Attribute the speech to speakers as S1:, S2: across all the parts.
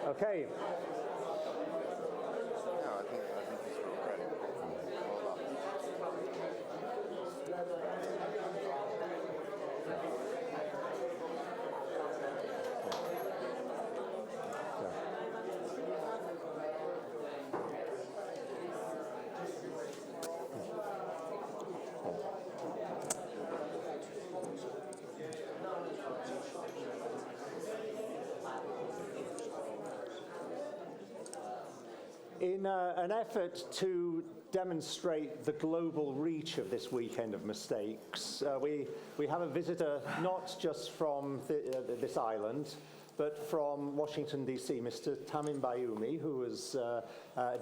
S1: Okay.
S2: No, I think he's real great. Hold
S1: In an effort to demonstrate the global reach of this weekend of mistakes, we have a visitor not just from this island, but from Washington, D.C., Mr. Bayoumi, who is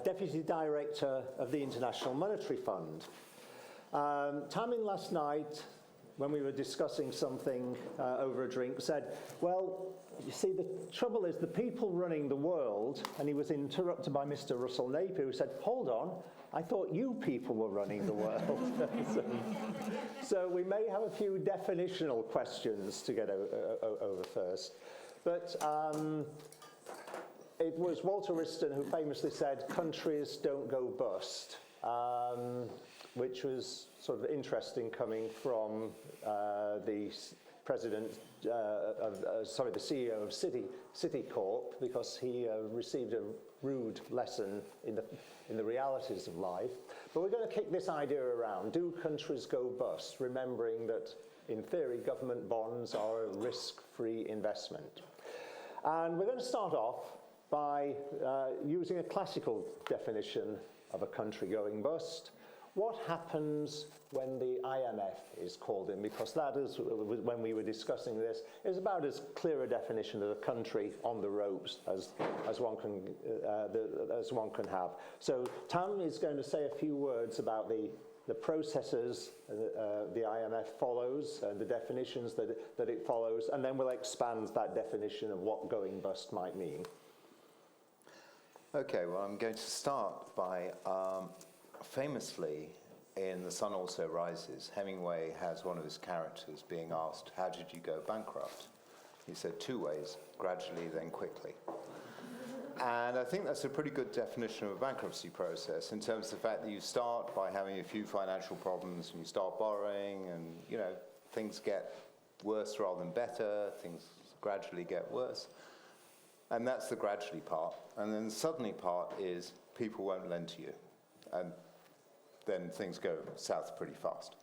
S1: Deputy Director of the International Monetary Fund. Tamin last night, when we were discussing something over a drink, said, well, you see, the trouble is the people running the world, and he was interrupted by Mr. Russell Napier, who said, hold on, I thought you people were running the world. So we may have a few definitional questions to get over first. But it was Walter Wriston who famously said, countries don't go bust, which was sort of interesting coming from the president, the CEO of Citicorp, because he received a rude lesson in the realities of life. But we're going to kick this idea around. Do countries go bust? Remembering that, in theory, government bonds are a risk-free investment. And we're going to start off by using a classical definition of a country going bust. What happens when the IMF is called in? Because that is, when we were discussing this, is about as clear a definition of a country on the ropes as one can have. So Tam is going to say a few words about the processes the IMF follows and the definitions that it follows, and then we'll expand that definition of what going bust might mean.
S2: Okay, well, I'm going to start by famously, in The Sun Also Rises, Hemingway has one of his characters being asked, how did you go bankrupt? He said 2 ways, gradually, then quickly. And I think that's a pretty good definition of a bankruptcy process in terms of the fact that you start by having a few financial problems and you start borrowing and, you know, things get worse rather than better, things gradually get worse. And that's the gradually part. And then the suddenly part is people won't lend to you. And then things go south pretty fast.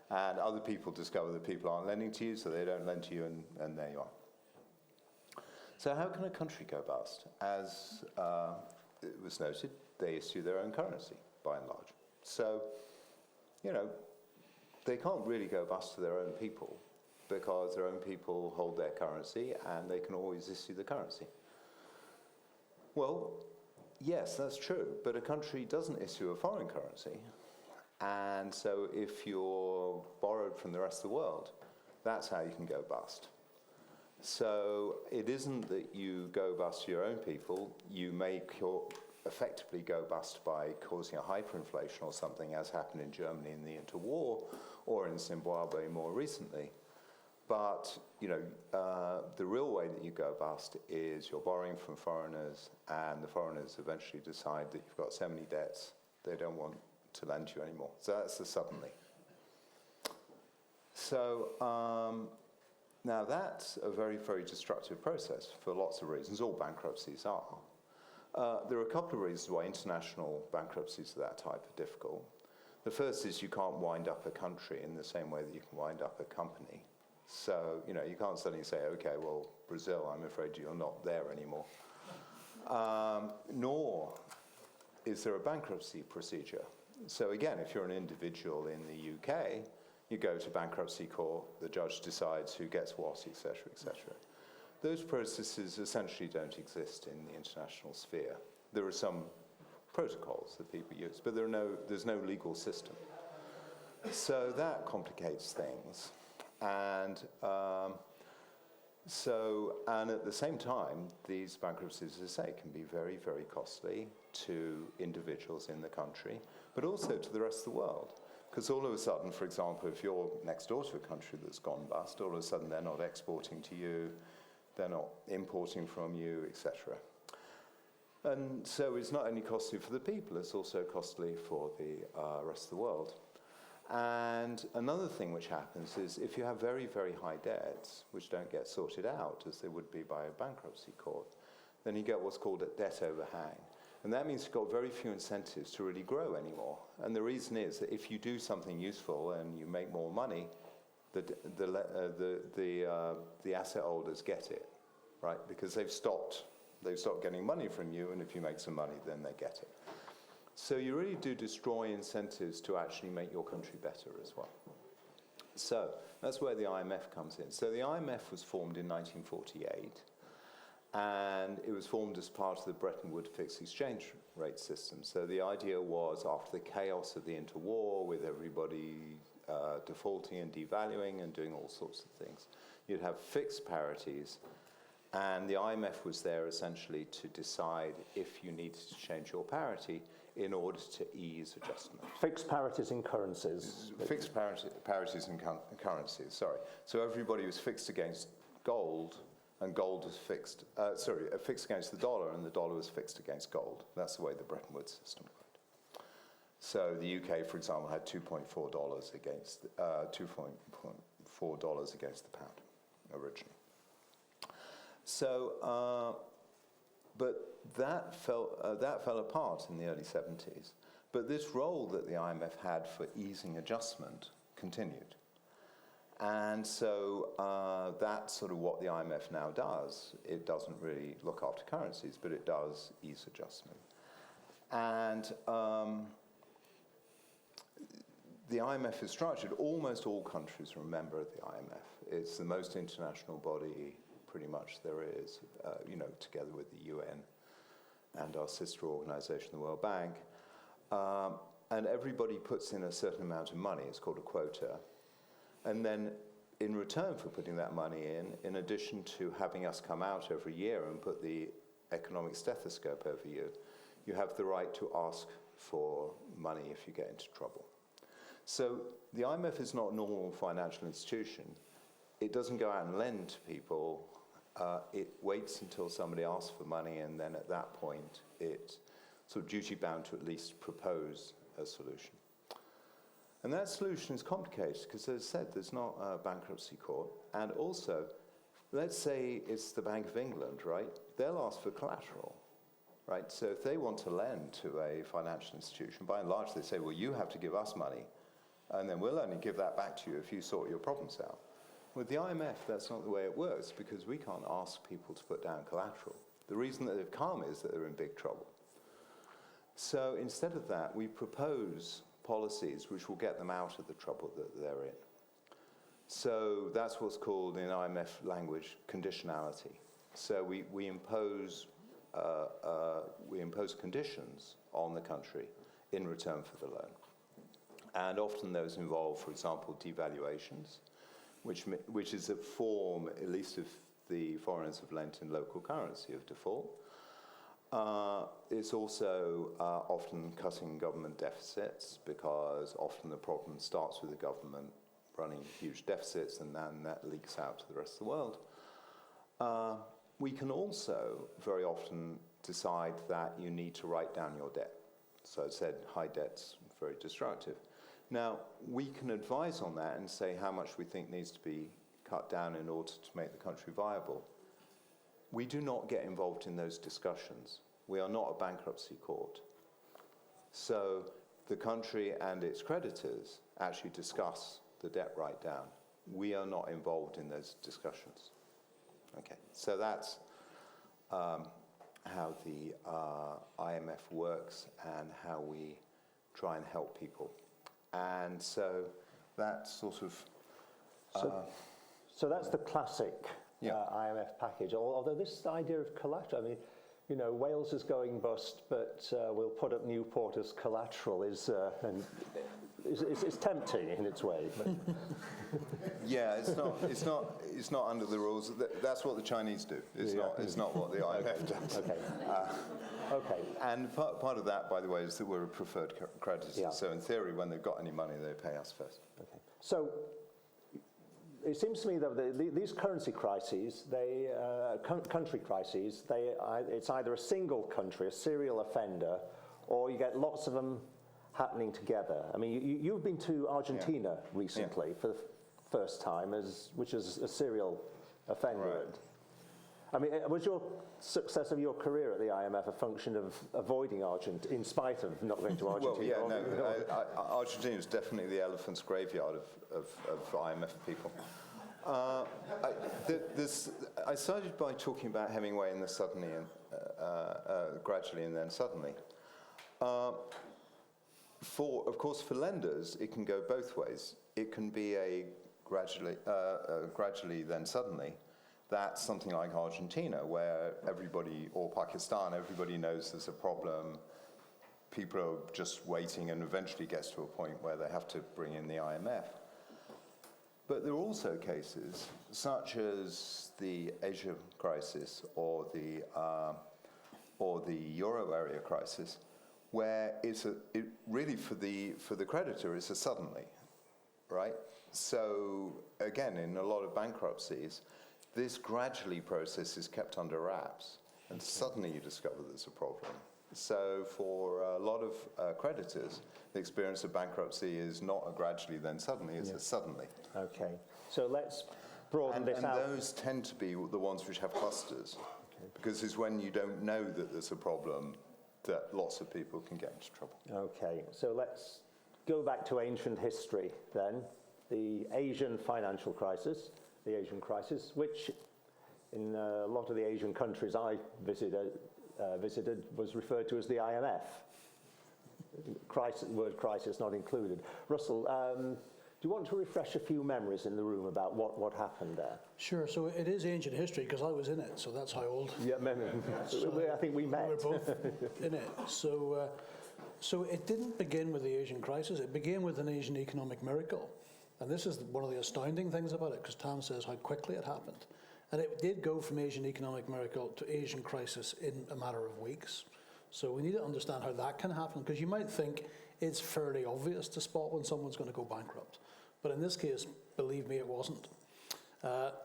S2: And other people discover that people aren't lending to you, so they don't lend to you, and there you are. So how can a country go bust? As it was noted, they issue their own currency, by and large. So, you know, they can't really go bust to their own people, because their own people hold their currency, and they can always issue the currency. Well, yes, that's true, but a country doesn't issue a foreign currency. And so if you're borrowed from the rest of the world, that's how you can go bust. So it isn't that you go bust to your own people, you may effectively go bust by causing a hyperinflation or something, as happened in Germany in the interwar, or in Zimbabwe more recently. But, you know, the real way that you go bust is you're borrowing from foreigners, and the foreigners eventually decide that you've got so many debts, they don't want to lend to you anymore. So that's the suddenly. So now that's a very, very destructive process for lots of reasons. All bankruptcies are. There are a couple of reasons why international bankruptcies of that type are difficult. The first is you can't wind up a country in the same way that you can wind up a company. So, you know, you can't suddenly say, okay, well, Brazil, I'm afraid you're not there anymore. Nor is there a bankruptcy procedure. So again, if you're an individual in the UK, you go to bankruptcy court, the judge decides who gets what, et cetera, et cetera. Those processes essentially don't exist in the international sphere. There are some protocols that people use, but there's no legal system. So that complicates things. And at the same time, these bankruptcies, as I say, can be very, very costly to individuals in the country, but also to the rest of the world. Because all of a sudden, for example, if you're next door to a country that's gone bust, all of a sudden they're not exporting to you, they're not importing from you, etc. And so it's not only costly for the people, it's also costly for the rest of the world. And another thing which happens is if you have very, very high debts, which don't get sorted out, as they would be by a bankruptcy court, then you get what's called a debt overhang. And that means you've got very few incentives to really grow anymore. And the reason is that if you do something useful and you make more money, the asset holders get it, right? Because they've stopped getting money from you, and if you make some money, then they get it. So you really do destroy incentives to actually make your country better as well. So that's where the IMF comes in. So the IMF was formed in 1948, and it was formed as part of the Bretton Woods fixed exchange rate system. So the idea was, after the chaos of the interwar, with everybody defaulting and devaluing and doing all sorts of things, you'd have fixed parities. And the IMF was there essentially to decide if you needed to change your parity in order to ease adjustment.
S1: Fixed parities in currencies.
S2: Fixed parities in currencies, sorry. So everybody was fixed against gold, and gold was fixed, fixed against the dollar, and the dollar was fixed against gold. That's the way the Bretton Woods system worked. So the UK, for example, had $2.4 against $2.4 against the pound originally. So, but that fell apart in the early 70s. But this role that the IMF had for easing adjustment continued. And so that's sort of what the IMF now does. It doesn't really look after currencies, but it does ease adjustment. And the IMF is structured. Almost all countries are a member of the IMF. It's the most international body pretty much there is, together with the UN and our sister organization, the World Bank. And everybody puts in a certain amount of money. It's called a quota. And then in return for putting that money in addition to having us come out every year and put the economic stethoscope over you, you have the right to ask for money if you get into trouble. So the IMF is not a normal financial institution. It doesn't go out and lend to people. It waits until somebody asks for money, and then at that point, it's sort of duty-bound to at least propose a solution. And that solution is complicated because, as I said, there's not a bankruptcy court. And also, let's say it's the Bank of England, right? They'll ask for collateral, right? So if they want to lend to a financial institution, by and large, they say, well, you have to give us money, and then we'll only give that back to you if you sort your problems out. With the IMF, that's not the way it works, because we can't ask people to put down collateral. The reason that they've come is that they're in big trouble. So instead of that, we propose policies which will get them out of the trouble that they're in. So that's what's called, in IMF language, conditionality. So we impose conditions on the country in return for the loan. And often those involve, for example, devaluations, which is a form, at least if the foreigners have lent in local currency, of default. It's also often cutting government deficits, because often the problem starts with the government running huge deficits, and then that leaks out to the rest of the world. We can also very often decide that you need to write down your debt. So I said high debt's very destructive. Now, we can advise on that and say how much we think needs to be cut down in order to make the country viable. We do not get involved in those discussions. We are not a bankruptcy court. So the country and its creditors actually discuss the debt write-down. We are not involved in those discussions. Okay, so that's how the IMF works and how we try and help people. And so that's sort of...
S1: So that's the classic IMF package. Although this idea of collateral, I mean, Wales is going bust, but we'll put up Newport as collateral is tempting in its way. But
S2: yeah, it's not under the rules. That's what the Chinese do. It's not what the IMF does.
S1: Okay. Okay.
S2: And part of that, by the way, is that we're a preferred creditor.
S1: Yeah.
S2: So in theory, when they've got any money, they pay us first.
S1: Okay. So it seems to me that these currency crises, country crises, it's either a single country, a serial offender, or you get lots of them happening together. I mean, you've been to Argentina recently for the first time, which is a serial offender.
S2: Right.
S1: I mean, was your success of your career at the IMF a function of avoiding Argentina, in spite of not going to Argentina?
S2: Well, yeah, no, Argentina is definitely the elephant's graveyard of IMF people. I started by talking about Hemingway and the suddenly, and gradually and then suddenly. Of course, for lenders, it can go both ways. It can be a gradually then suddenly. That's something like Argentina, where everybody, or Pakistan, everybody knows there's a problem. People are just waiting, and eventually gets to a point where they have to bring in the IMF. But there are also cases, such as the Asia crisis or the euro area crisis, where really for the creditor it's a suddenly, right? So again, in a lot of bankruptcies, this gradually process is kept under wraps, and suddenly you discover there's a problem. So for a lot of creditors, the experience of bankruptcy is not a gradually then suddenly, it's a suddenly.
S1: Okay, so let's broaden this out.
S2: And those tend to be the ones which have clusters, because it's when you don't know that there's a problem that lots of people can get into trouble. Okay,
S1: so let's go back to ancient history then. The Asian financial crisis, the Asian crisis, which in a lot of the Asian countries I visited was referred to as the IMF. Word crisis not included. Russell, do you want to refresh a few memories in the room about what happened there?
S3: Sure, so it is ancient history because I was in it, so that's how old.
S1: Yeah, I think we met.
S3: We were both in it. So it didn't begin with the Asian crisis, it began with an Asian economic miracle. And this is one of the astounding things about it, because Tom says how quickly it happened. And it did go from Asian economic miracle to Asian crisis in a matter of weeks. So we need to understand how that can happen, because you might think it's fairly obvious to spot when someone's going to go bankrupt. But in this case, believe me, it wasn't.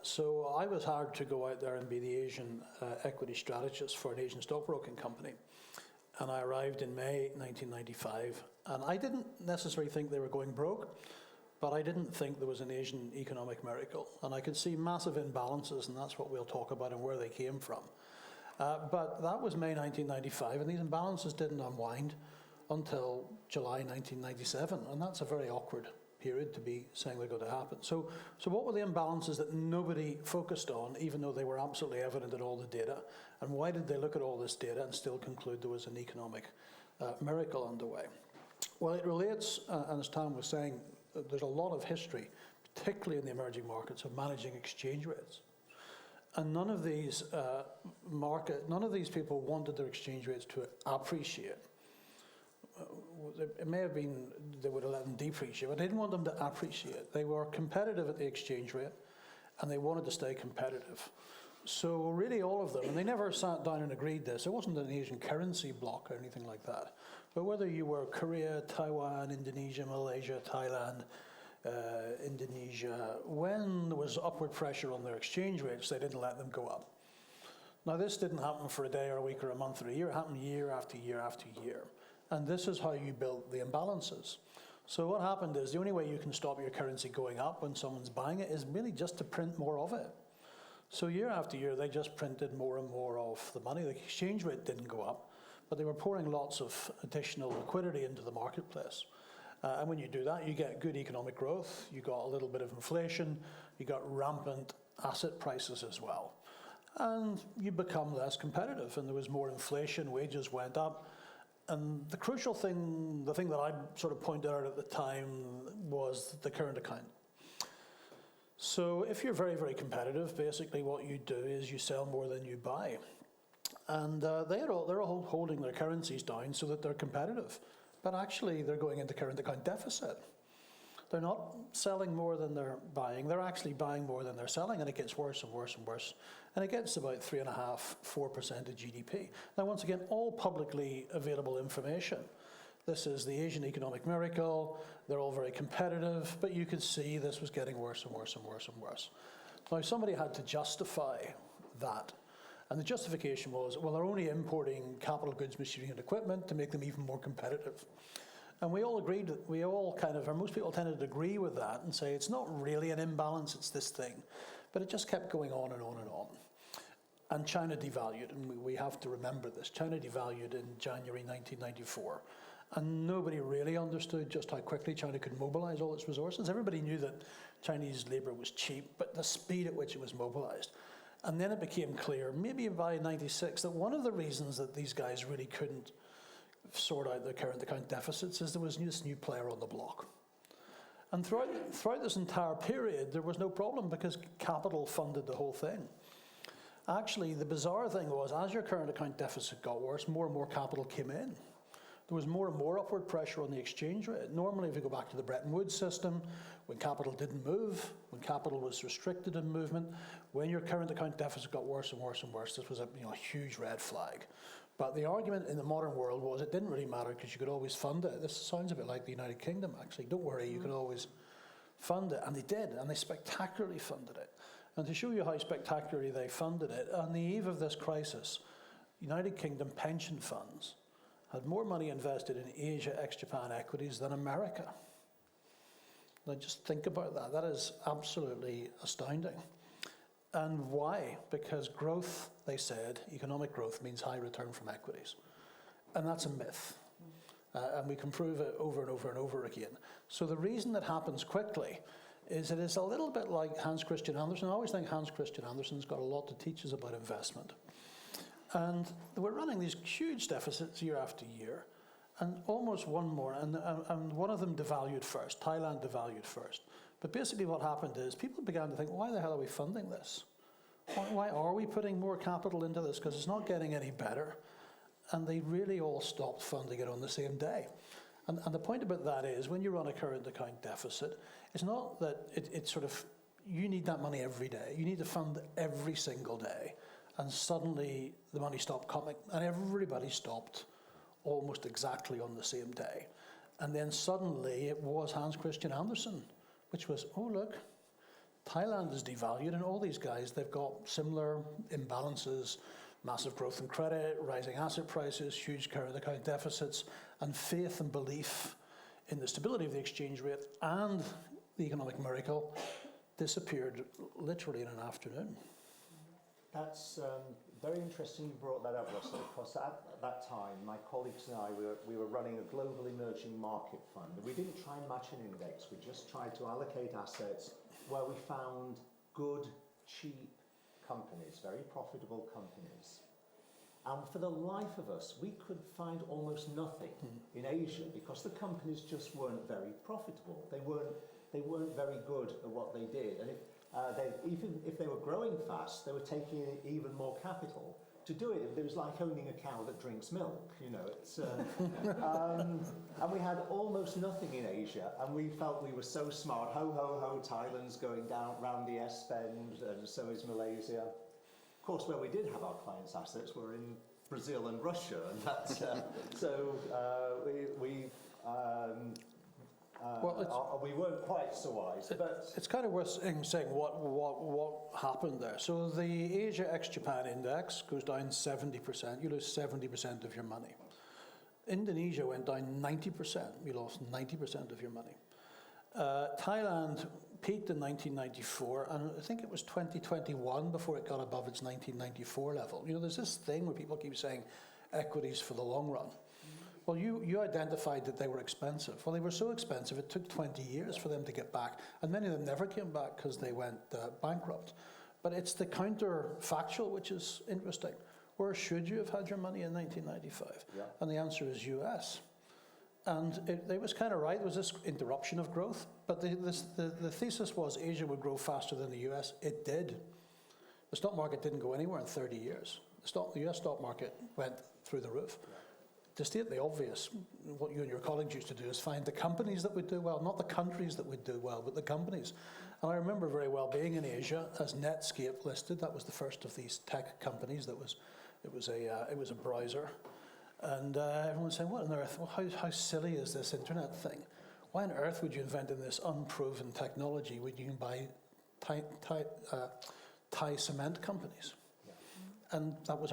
S3: So I was hired to go out there and be the Asian equity strategist for an Asian stockbroking company. And I arrived in May 1995. And I didn't necessarily think they were going broke, but I didn't think there was an Asian economic miracle. And I could see massive imbalances, and that's what we'll talk about and where they came from. But that was May 1995, and these imbalances didn't unwind until July 1997. And that's a very awkward period to be saying they're going to happen. So what were the imbalances that nobody focused on, even though they were absolutely evident in all the data? And why did they look at all this data and still conclude there was an economic miracle underway? Well, it relates, and as Tom was saying, there's a lot of history, particularly in the emerging markets, of managing exchange rates. And none of these people wanted their exchange rates to appreciate. It may have been they would have let them depreciate, but they didn't want them to appreciate. They were competitive at the exchange rate, and they wanted to stay competitive. So really all of them, and they never sat down and agreed this. It wasn't an Asian currency bloc or anything like that. But whether you were Korea, Taiwan, Indonesia, Malaysia, Thailand, Indonesia, when there was upward pressure on their exchange rates, they didn't let them go up. Now this didn't happen for a day or a week or a month or a year. It happened year after year after year. And this is how you build the imbalances. So what happened is the only way you can stop your currency going up when someone's buying it is really just to print more of it. So year after year, they just printed more and more of the money. The exchange rate didn't go up, but they were pouring lots of additional liquidity into the marketplace. And when you do that, you get good economic growth, you got a little bit of inflation, you got rampant asset prices as well. And you become less competitive, and there was more inflation, wages went up. And the crucial thing, the thing that I sort of pointed out at the time, was the current account. So if you're very, very competitive, basically what you do is you sell more than you buy. And they're all holding their currencies down so that they're competitive. But actually, they're going into current account deficit. They're not selling more than they're buying. They're actually buying more than they're selling, and it gets worse and worse and worse. And it gets about 3.5–4% of GDP. Now, once again, all publicly available information. This is the Asian economic miracle. They're all very competitive, but you could see this was getting worse and worse and worse and worse. Now, somebody had to justify that. And the justification was, well, they're only importing capital goods, machinery, and equipment to make them even more competitive. And we all agreed, or most people tended to agree with that and say, it's not really an imbalance, it's this thing. But it just kept going on and on and on. And China devalued, and we have to remember this. China devalued in January 1994. And nobody really understood just how quickly China could mobilize all its resources. Everybody knew that Chinese labor was cheap, but the speed at which it was mobilized. And then it became clear, maybe by 96, that one of the reasons that these guys really couldn't sort out their current account deficits is there was this new player on the block. And throughout this entire period, there was no problem because capital funded the whole thing. Actually, the bizarre thing was, as your current account deficit got worse, more and more capital came in. There was more and more upward pressure on the exchange rate. Normally, if you go back to the Bretton Woods system, when capital didn't move, when capital was restricted in movement, when your current account deficit got worse and worse and worse, this was a huge red flag. But the argument in the modern world was it didn't really matter because you could always fund it. This sounds a bit like the United Kingdom, actually. Don't worry, you could always fund it. And they did, and they spectacularly funded it. And to show you how spectacularly they funded it, on the eve of this crisis, United Kingdom pension funds had more money invested in Asia ex-Japan equities than America. Now just think about that. That is absolutely astounding. And why? Because growth, they said, economic growth means high return from equities. And that's a myth. And we can prove it over and over and over again. So the reason that happens quickly is it is a little bit like Hans Christian Andersen. I always think Hans Christian Andersen's got a lot to teach us about investment. And we're running these huge deficits year after year, and almost one more, and one of them devalued first. Thailand devalued first. But basically what happened is people began to think, why the hell are we funding this? Why are we putting more capital into this? Because it's not getting any better. And they really all stopped funding it on the same day. And the point about that is, when you run a current account deficit, it's not that it's sort of, you need that money every day. You need to fund every single day. And suddenly the money stopped coming, and everybody stopped almost exactly on the same day. And then suddenly it was Hans Christian Andersen, which was, oh look, Thailand is devalued, and all these guys, they've got similar imbalances, massive growth in credit, rising asset prices, huge current account deficits, and faith and belief in the stability of the exchange rate and the economic miracle disappeared literally in an afternoon.
S1: That's very interesting you brought that up, Russell, because at that time, my colleagues and I, we were running a global emerging market fund. We didn't try and match an index, we just tried to allocate assets where we found good, cheap companies, very profitable companies. And for the life of us, we could find almost nothing in Asia because the companies just weren't very profitable. They weren't very good at what they did. And even if they were growing fast, they were taking in even more capital to do it. It was like owning a cow that drinks milk, It's, and we had almost nothing in Asia, and we felt we were so smart. Ho, ho, ho, Thailand's going down round the S-bend, and so is Malaysia. Of course, where we did have our clients' assets were in Brazil and Russia, and that's, we weren't quite so wise. But
S3: it's kind of worth saying what happened there. So the Asia ex-Japan index goes down 70%. You lose 70% of your money. Indonesia went down 90%. You lost 90% of your money. Thailand peaked in 1994, and I think it was 2021 before it got above its 1994 level. There's this thing where people keep saying equities for the long run. Well, you identified that they were expensive. Well, they were so expensive, it took 20 years for them to get back. And many of them never came back because they went bankrupt. But it's the counterfactual which is interesting. Where should you have had your money in 1995? Yeah. And the answer is US. And it was kind of right. There was this interruption of growth. But the thesis was Asia would grow faster than the US. It did. The stock market didn't go anywhere in 30 years. The US stock market went through the roof. Yeah. To state the obvious, what you and your colleagues used to do is find the companies that would do well, not the countries that would do well, but the companies. And I remember very well being in Asia as Netscape listed. That was the first of these tech companies. It was a browser. And everyone's saying, what on earth, well, how silly is this internet thing? Why on earth would you invent in this unproven technology when you can buy Thai cement companies? And that was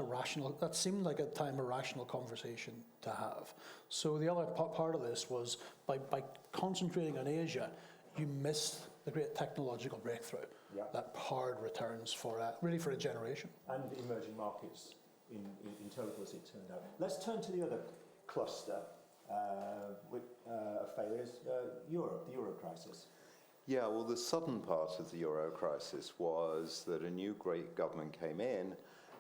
S3: that seemed like at the time a rational conversation to have. So the other part of this was by concentrating on Asia, you missed the great technological breakthrough that powered returns for really for a generation.
S4: And emerging markets in total, as it turned out. Let's turn to the other cluster of failures, Europe, the Euro crisis.
S2: Yeah, well, the southern part of the Euro crisis was that a new Greek government came in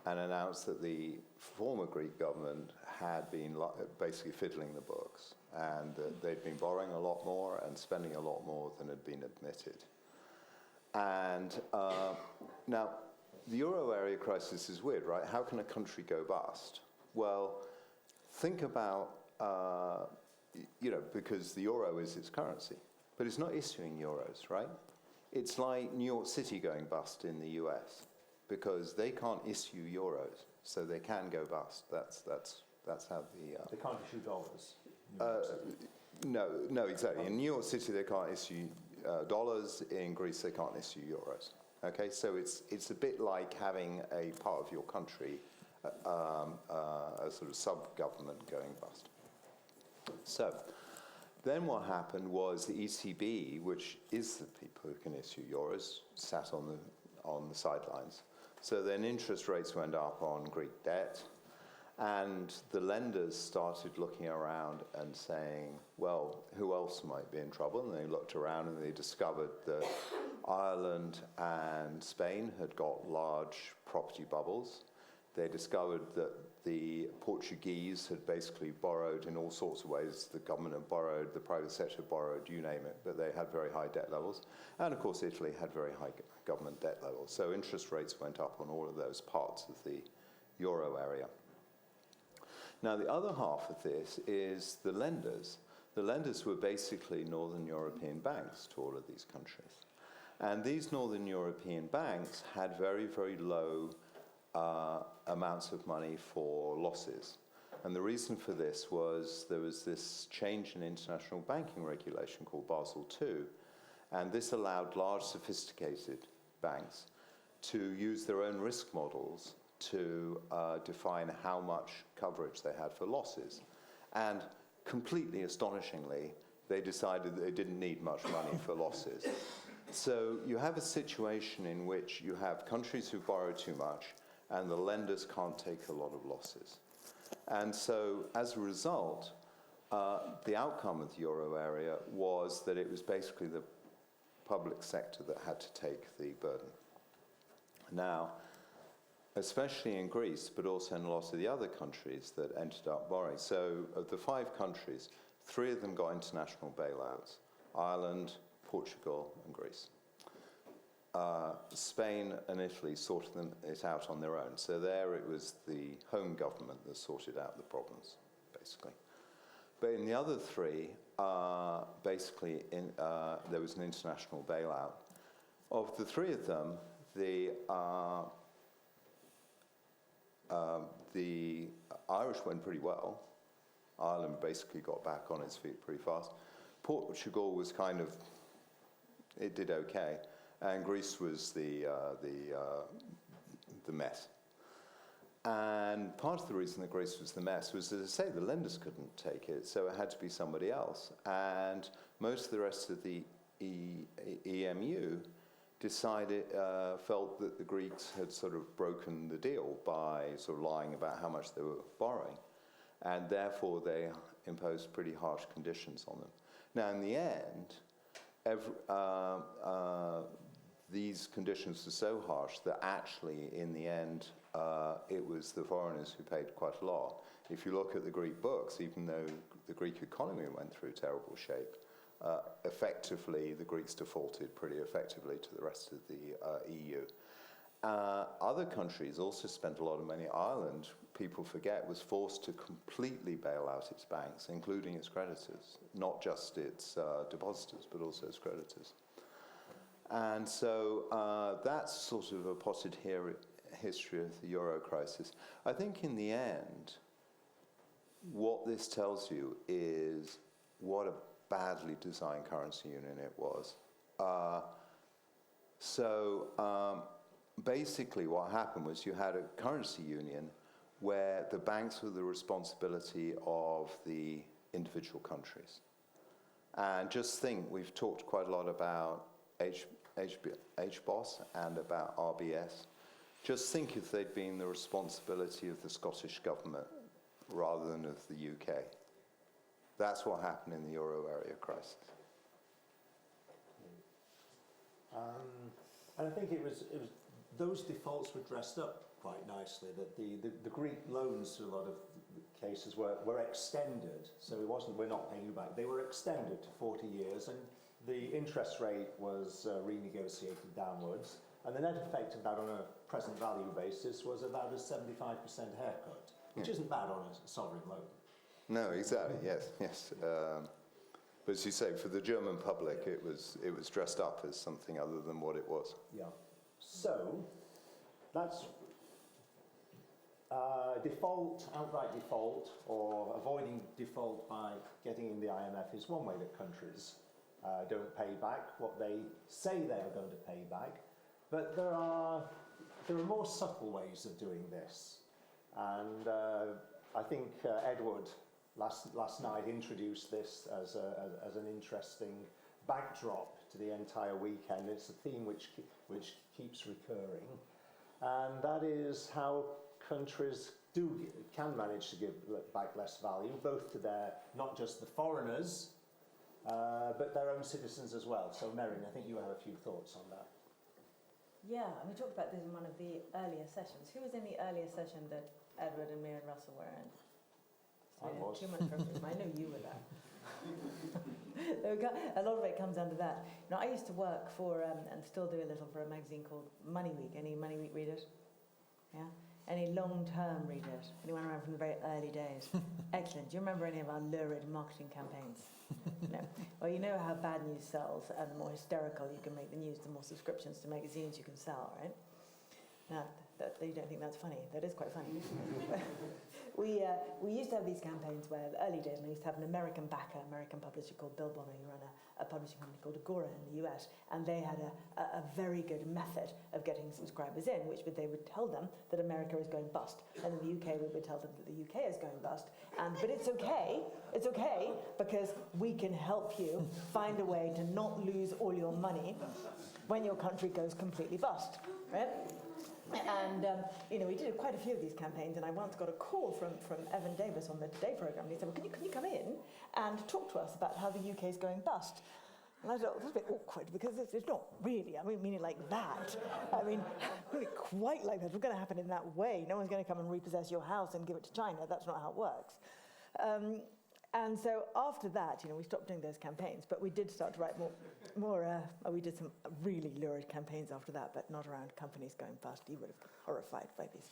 S2: and announced that the former Greek government had been basically fiddling the books, and that they'd been borrowing a lot more and spending a lot more than had been admitted. And now, the euro area crisis is weird, right? How can a country go bust? Well, think about, because the euro is its currency, but it's not issuing euros, right? It's like New York City going bust in the US, because they can't issue euros, so they can go bust. That's how the...
S4: They can't issue dollars.
S2: No, exactly. In New York City, they can't issue dollars. In Greece, they can't issue euros. Okay, so it's a bit like having a part of your country, a sort of sub-government going bust. So then what happened was the ECB, which is the people who can issue euros, sat on the sidelines. So then interest rates went up on Greek debt, and the lenders started looking around and saying, well, who else might be in trouble? And they looked around and they discovered that Ireland and Spain had got large property bubbles. They discovered that the Portuguese had basically borrowed in all sorts of ways. The government had borrowed, the private sector borrowed, you name it, but they had very high debt levels. And of course, Italy had very high government debt levels. So interest rates went up on all of those parts of the euro area. Now, the other half of this is the lenders. The lenders were basically Northern European banks to all of these countries. And these Northern European banks had very, very low amounts of money for losses. And the reason for this was there was this change in international banking regulation called Basel II, and this allowed large, sophisticated banks to use their own risk models to define how much coverage they had for losses. And completely astonishingly, they decided that they didn't need much money for losses. So you have a situation in which you have countries who borrow too much, and the lenders can't take a lot of losses. And so, as a result, the outcome of the euro area was that it was basically the public sector that had to take the burden. Now, especially in Greece, but also in a lot of the other countries that ended up borrowing. So of the 5 countries, 3 of them got international bailouts: Ireland, Portugal, and Greece. Spain and Italy sorted it out on their own. So there it was the home government that sorted out the problems, basically. But in the other 3, there was an international bailout. Of the 3 of them, the Irish went pretty well. Ireland basically got back on its feet pretty fast. Portugal was it did okay. And Greece was the mess. And part of the reason that Greece was the mess was, as I say, the lenders couldn't take it, so it had to be somebody else. And most of the rest of the EMU felt that the Greeks had sort of broken the deal by sort of lying about how much they were borrowing. And therefore, they imposed pretty harsh conditions on them. Now, in the end, these conditions were so harsh that actually, in the end, it was the foreigners who paid quite a lot. If you look at the Greek books, even though the Greek economy went through terrible shape, effectively, the Greeks defaulted pretty effectively to the rest of the EU. Other countries also spent a lot of money. Ireland, people forget, was forced to completely bail out its banks, including its creditors, not just its depositors, but also its creditors. And so that's sort of a potted history of the euro crisis. I think in the end, what this tells you is what a badly designed currency union it was. Basically what happened was you had a currency union where the banks were the responsibility of the individual countries. And just think, we've talked quite a lot about HBOS and about RBS. Just think if they'd been the responsibility of the Scottish government rather than of the UK. That's what happened in the euro area crisis.
S4: And I think it was those defaults were dressed up quite nicely. That the Greek loans, to a lot of cases, were extended. So it wasn't, we're not paying you back. They were extended to 40 years, and the interest rate was renegotiated downwards. And the net effect of that on a present value basis was about a 75% haircut, which isn't bad on a sovereign loan.
S2: No, exactly. Yes. But as you say, for the German public, it was dressed up as something other than what it was.
S4: Yeah. So that's default, outright default, or avoiding default by getting in the IMF is one way that countries don't pay back what they say they are going to pay back. But there are more subtle ways of doing this, and I think Edward last night introduced this as an interesting backdrop to the entire weekend. It's a theme which keeps recurring, and that is how countries can manage to give back less value, both to their, not just the foreigners, but their own citizens as well. So Merryn, I think you have a few thoughts on that.
S5: Yeah, and we talked about this in one of the earlier sessions. Who was in the earlier session that Edward and me and Russell were in? So
S4: I was.
S5: Too much reference. I know you were there. A lot of it comes under that. You know, I used to work for, and still do a little, for a magazine called Money Week. Any Money Week readers? Yeah? Any long-term readers? Anyone around from the very early days? Excellent. Do you remember any of our lurid marketing campaigns? No. Well, you know how bad news sells, and the more hysterical you can make the news, the more subscriptions to magazines you can sell, right? Now, you don't think that's funny. That is quite funny. We used to have these campaigns where, the early days, and I used to have an American backer, American publisher called Bill Bonner, who ran a publishing company called Agora in the US, and they had a very good method of getting subscribers in, which they would tell them that America is going bust, and in the UK we would tell them that the UK is going bust, but it's okay, because we can help you find a way to not lose all your money when your country goes completely bust, right? And, we did quite a few of these campaigns, and I once got a call from Evan Davis on the Today programme, and he said, well, can you come in and talk to us about how the UK is going bust? And I thought, it was a bit awkward, because it's not really, meaning like that. Really quite like that. It's going to happen in that way. No one's going to come and repossess your house and give it to China. That's not how it works. And so after that, we stopped doing those campaigns, but we did start to write we did some really lurid campaigns after that, but not around companies going bust. You would have been horrified by these.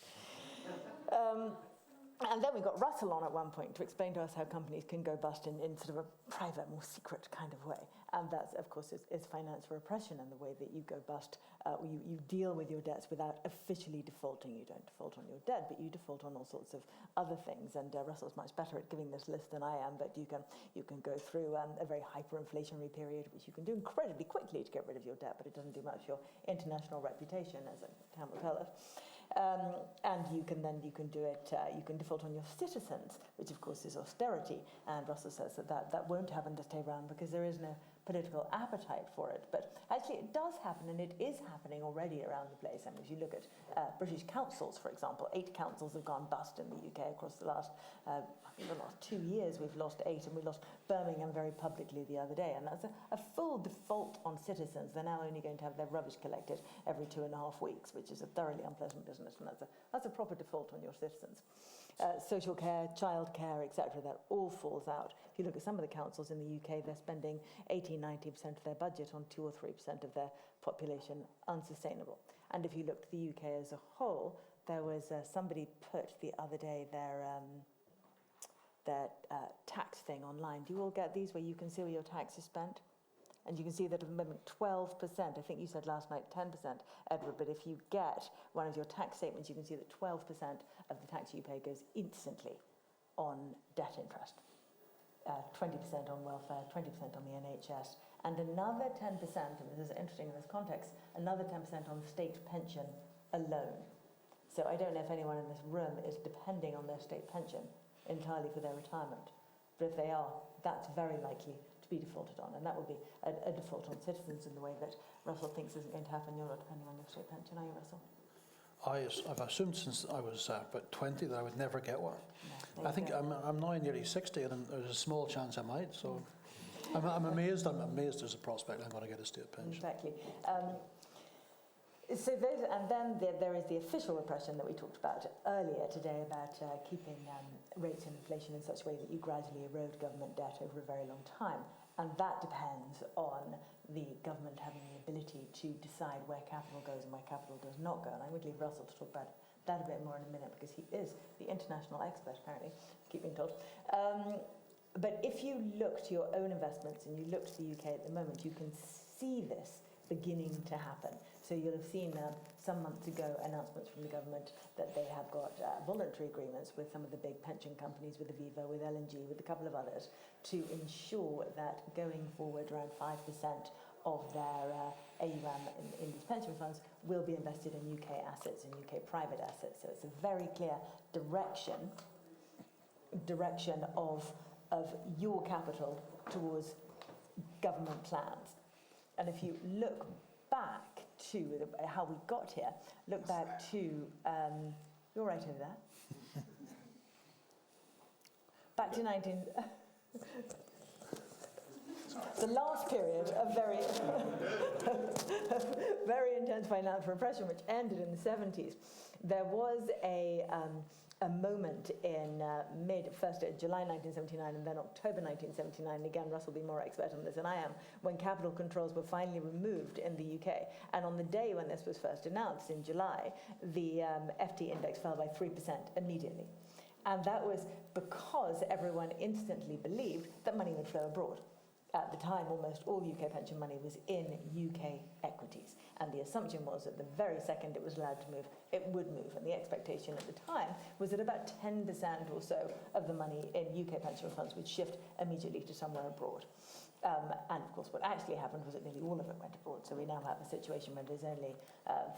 S5: And then we got Russell on at one point to explain to us how companies can go bust in sort of a private, more secret kind of way. And that, of course, is finance for oppression, and the way that you go bust, you deal with your debts without officially defaulting. You don't default on your debt, but you default on all sorts of other things. And Russell's much better at giving this list than I am, but you can go through a very hyperinflationary period, which you can do incredibly quickly to get rid of your debt, but it doesn't do much for your international reputation, as Tam will tell us. And you can do it, you can default on your citizens, which of course is austerity, and Russell says that won't happen this time round because there is no political appetite for it. But actually it does happen, and it is happening already around the place. And if you look at British councils, for example, 8 councils have gone bust in the UK across the last 2 years. We've lost 8, and we lost Birmingham very publicly the other day, and that's a full default on citizens. They're now only going to have their rubbish collected every 2.5 weeks, which is a thoroughly unpleasant business, and that's a proper default on your citizens. Social care, child care, etc., that all falls out. If you look at some of the councils in the UK, they're spending 80-90% of their budget on 2 or 3% of their population, unsustainable. And if you look at the UK as a whole, there was somebody put the other day their tax thing online. Do you all get these where you can see where your tax is spent? And you can see that at the moment 12%, I think you said last night 10%, Edward, but if you get one of your tax statements, you can see that 12% of the tax you pay goes instantly on debt interest, 20% on welfare, 20% on the NHS, and another 10%, and this is interesting in this context, another 10% on state pension alone. So I don't know if anyone in this room is depending on their state pension entirely for their retirement. But if they are, that's very likely to be defaulted on. And that would be a default on citizens in the way that Russell thinks isn't going to happen. You're not depending on your state pension, are you, Russell?
S3: I've assumed since I was about 20 that I would never get one.
S5: No,
S3: I think I'm now nearly 60 and there's a small chance I might. So I'm amazed there's a prospect I'm going to get a state pension.
S5: Exactly. So there is the official repression that we talked about earlier today about keeping rates and inflation in such a way that you gradually erode government debt over a very long time. And that depends on the government having the ability to decide where capital goes and where capital does not go. And I would leave Russell to talk about that a bit more in a minute because he is the international expert, apparently, keep being told. But if you look to your own investments and you look to the UK at the moment, you can see this beginning to happen. So you'll have seen some months ago announcements from the government that they have got voluntary agreements with some of the big pension companies, with Aviva, with L&G, with a couple of others, to ensure that going forward around 5% of their AUM in these pension funds will be invested in UK assets and UK private assets. So it's a very clear direction of your capital towards government plans. And if you look back to how we got here, look back to, you're right over there, back to the last period of very intense financial repression, which ended in the 70s. There was a moment in first July 1979 and then October 1979, again Russell will be more expert on this than I am, when capital controls were finally removed in the UK. And on the day when this was first announced in July, the FT index fell by 3% immediately. And that was because everyone instantly believed that money would flow abroad. At the time, almost all UK pension money was in UK equities. And the assumption was that the very second it was allowed to move, it would move. And the expectation at the time was that about 10% or so of the money in UK pension funds would shift immediately to somewhere abroad. And of course, what actually happened was that nearly all of it went abroad. So we now have a situation where there's only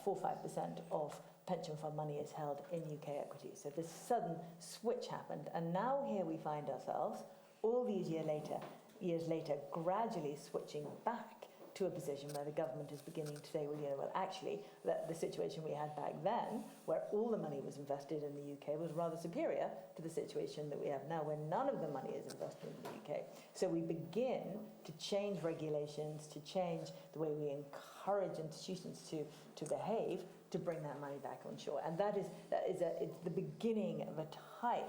S5: 4 or 5% of pension fund money is held in UK equities. So this sudden switch happened. And now here we find ourselves, all these years later, gradually switching back to a position where the government is beginning to say, well, actually, the situation we had back then, where all the money was invested in the UK, was rather superior to the situation that we have now, where none of the money is invested in the UK. So we begin to change regulations, to change the way we encourage institutions to behave, to bring that money back on shore. And it's the beginning of a type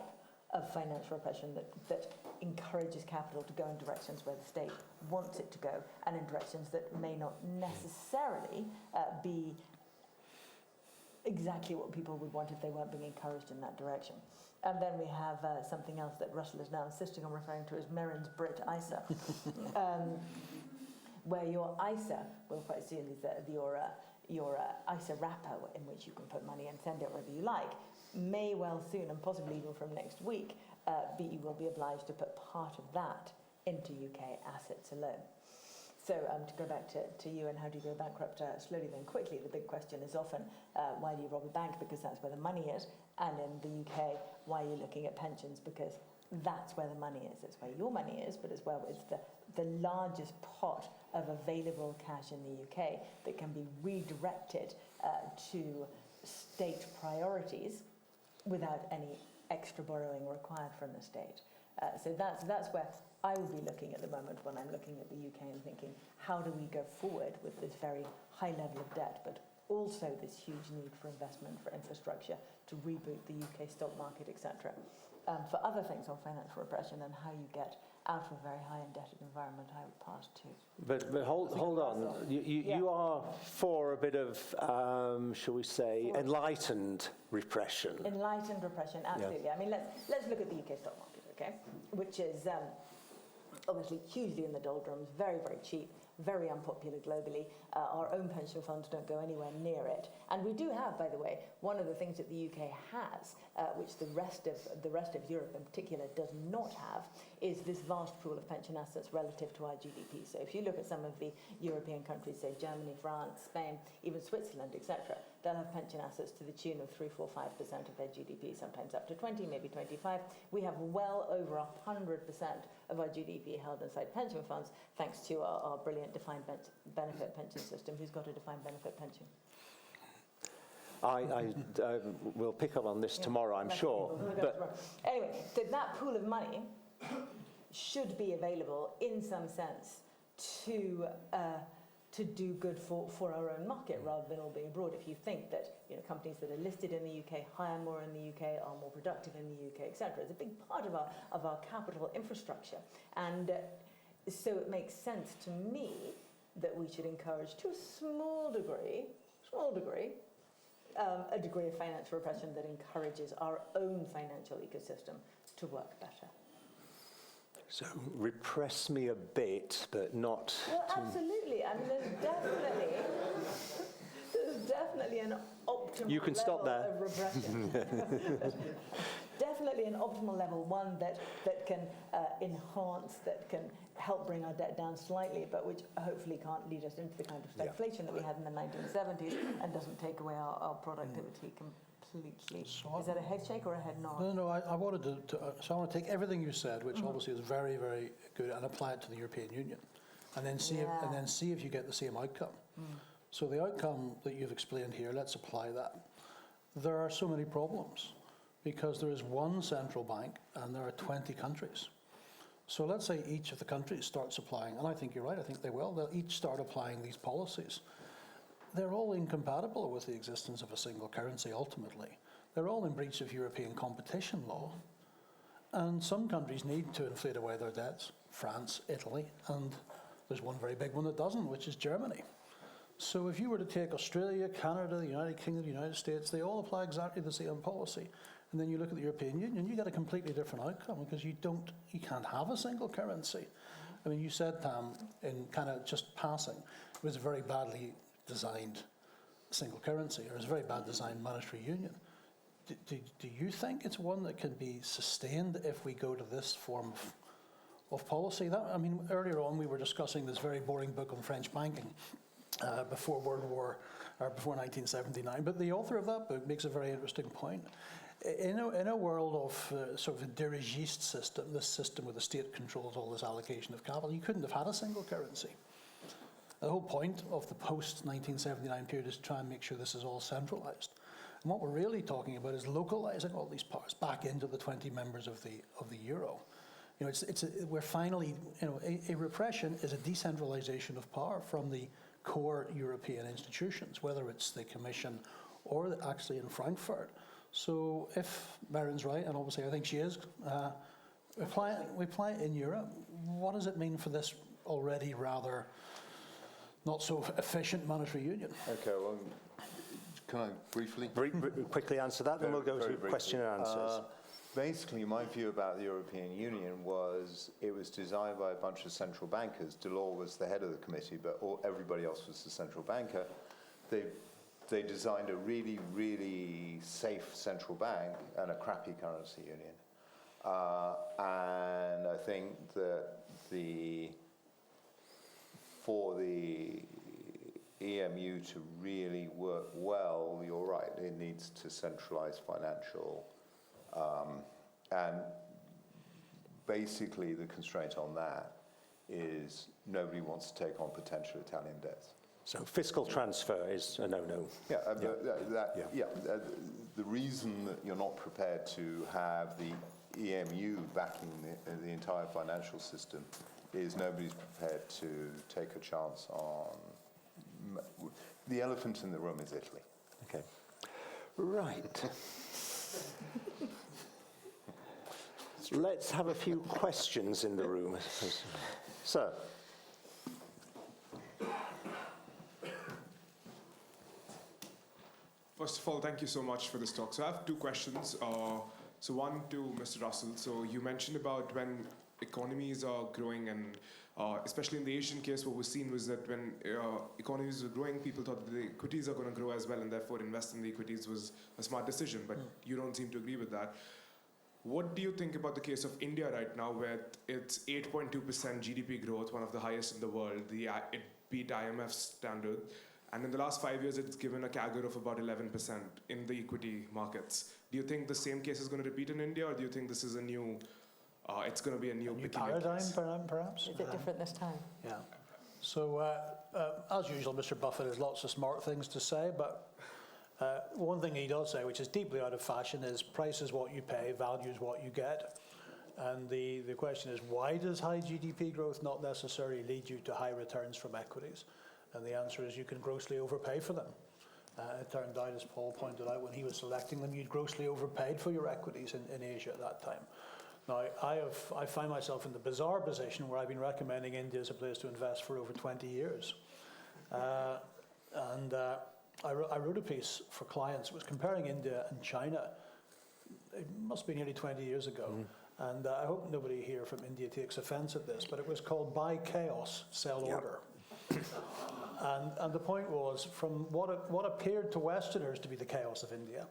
S5: of financial repression that encourages capital to go in directions where the state wants it to go and in directions that may not necessarily be exactly what people would want if they weren't being encouraged in that direction. And then we have something else that Russell is now insisting on referring to as Merryn's Brit ISA, where your ISA, will quite soon, is your ISA wrapper in which you can put money and send it wherever you like, may well soon, and possibly even from next week, you will be obliged to put part of that into UK assets alone. So to go back to you and how do you go bankrupt slowly then quickly, the big question is often why do you rob a bank, because that's where the money is, and in the UK, why are you looking at pensions, because that's where the money is. It's where your money is, but as well it's the largest pot of available cash in the UK that can be redirected to state priorities without any extra borrowing required from the state. So that's where I would be looking at the moment when I'm looking at the UK and thinking, how do we go forward with this very high level of debt, but also this huge need for investment, for infrastructure, to reboot the UK stock market, etc. For other things on financial repression and how you get out of a very high indebted environment, I would pass to.
S1: But hold on, you are for a bit of, shall we say, enlightened repression.
S5: Enlightened repression, absolutely. Yeah. I mean, let's look at the UK stock market, okay, which is obviously hugely in the doldrums, very, very cheap, very unpopular globally. Our own pension funds don't go anywhere near it. And we do have, by the way, one of the things that the UK has, which the rest of Europe in particular does not have, is this vast pool of pension assets relative to our GDP. So if you look at some of the European countries, say Germany, France, Spain, even Switzerland, etc., they'll have pension assets to the tune of 3, 4, 5% of their GDP, sometimes up to 20, maybe 25. We have well over 100% of our GDP held inside pension funds, thanks to our brilliant defined benefit pension system. Who's got a defined benefit pension?
S1: I will pick up on this tomorrow, I'm sure. But
S5: anyway, so that pool of money should be available in some sense to do good for our own market rather than all being abroad. If you think that companies that are listed in the UK hire more in the UK, are more productive in the UK, etc., it's a big part of our capital infrastructure. And so it makes sense to me that we should encourage, to a small degree, a degree of financial repression that encourages our own financial ecosystem to work better.
S1: so repress me a bit, but not.
S5: Well, absolutely. I mean, there's definitely an optimal
S1: You can stop
S5: level
S1: there.
S5: of repression. Definitely an optimal level, one that can enhance, that can help bring our debt down slightly, but which hopefully can't lead us into the kind of stagflation that we had in the 1970s and doesn't take away our productivity completely. Is that a head shake or a head nod?
S3: No, I wanted so I want to take everything you said, which obviously is very, very good, and apply it to the European Union, and then see if you get the same outcome. So the outcome that you've explained here, let's apply that. There are so many problems because there is one central bank and there are 20 countries. So let's say each of the countries starts applying, and I think you're right, I think they will. They'll each start applying these policies. They're all incompatible with the existence of a single currency ultimately. They're all in breach of European competition law. And some countries need to inflate away their debts, France, Italy, and there's one very big one that doesn't, which is Germany. So if you were to take Australia, Canada, the United Kingdom, the United States, they all apply exactly the same policy. And then you look at the European Union, you get a completely different outcome because you can't have a single currency. I mean, you said, Tam, in kind of just passing, it was a very badly designed single currency, or it's a very bad designed monetary union. Do you think it's one that can be sustained if we go to this form of policy? Earlier on we were discussing this very boring book on French banking before World War, or before 1979, but the author of that book makes a very interesting point. In a world of sort of a dirigiste system, this system where the state controls all this allocation of capital, you couldn't have had a single currency. The whole point of the post-1979 period is to try and make sure this is all centralised. And what we're really talking about is localising all these powers back into the 20 members of the euro. We're finally, a repression is a decentralisation of power from the core European institutions, whether it's the Commission or actually in Frankfurt. So if Merryn's right, and obviously I think she is, we apply it in Europe. What does it mean for this already rather not so efficient monetary union?
S2: Okay, well, can I briefly?
S1: Quickly answer that, then we'll go to question and answers.
S2: Basically, my view about the European Union was it was designed by a bunch of central bankers. Delors was the head of the committee, but everybody else was the central banker. They designed a really, really safe central bank and a crappy currency union. And I think that for the EMU to really work well, you're right, it needs to centralize financial. And basically the constraint on that is nobody wants to take on potential Italian debts.
S1: So fiscal transfer is a no-no.
S2: The reason that you're not prepared to have the EMU backing the entire financial system is nobody's prepared to take a chance on. The elephant in the room is Italy.
S1: Okay. Right. Let's have a few questions in the room. Sir.
S6: First of all, thank you so much for this talk. So I have two questions. So one to Mr. Russell. So you mentioned about when economies are growing, and especially in the Asian case, what was seen was that when economies were growing, people thought that the equities are going to grow as well, and therefore invest in the equities was a smart decision. But you don't seem to agree with that. What do you think about the case of India right now, where it's 8.2% GDP growth, one of the highest in the world? It beat IMF's standard. And in the last 5 years, it's given a CAGR of about 11% in the equity markets. Do you think the same case is going to repeat in India, or do you think this is a new, it's going to be a new
S3: paradigm,
S6: case?
S3: perhaps?
S5: Is it different this time?
S3: Yeah. So, as usual, Mr. Buffett has lots of smart things to say, but one thing he does say, which is deeply out of fashion, is price is what you pay, value is what you get. And the question is, why does high GDP growth not necessarily lead you to high returns from equities? And the answer is you can grossly overpay for them. It turned out, as Paul pointed out, when he was selecting them, you'd grossly overpaid for your equities in Asia at that time. Now, I find myself in the bizarre position where I've been recommending India as a place to invest for over 20 years. I wrote a piece for clients. It was comparing India and China. It must be nearly 20 years ago. And I hope nobody here from India takes offense at this, but it was called Buy Chaos, Sell Order. And the point was, from what appeared to Westerners to be the chaos of India,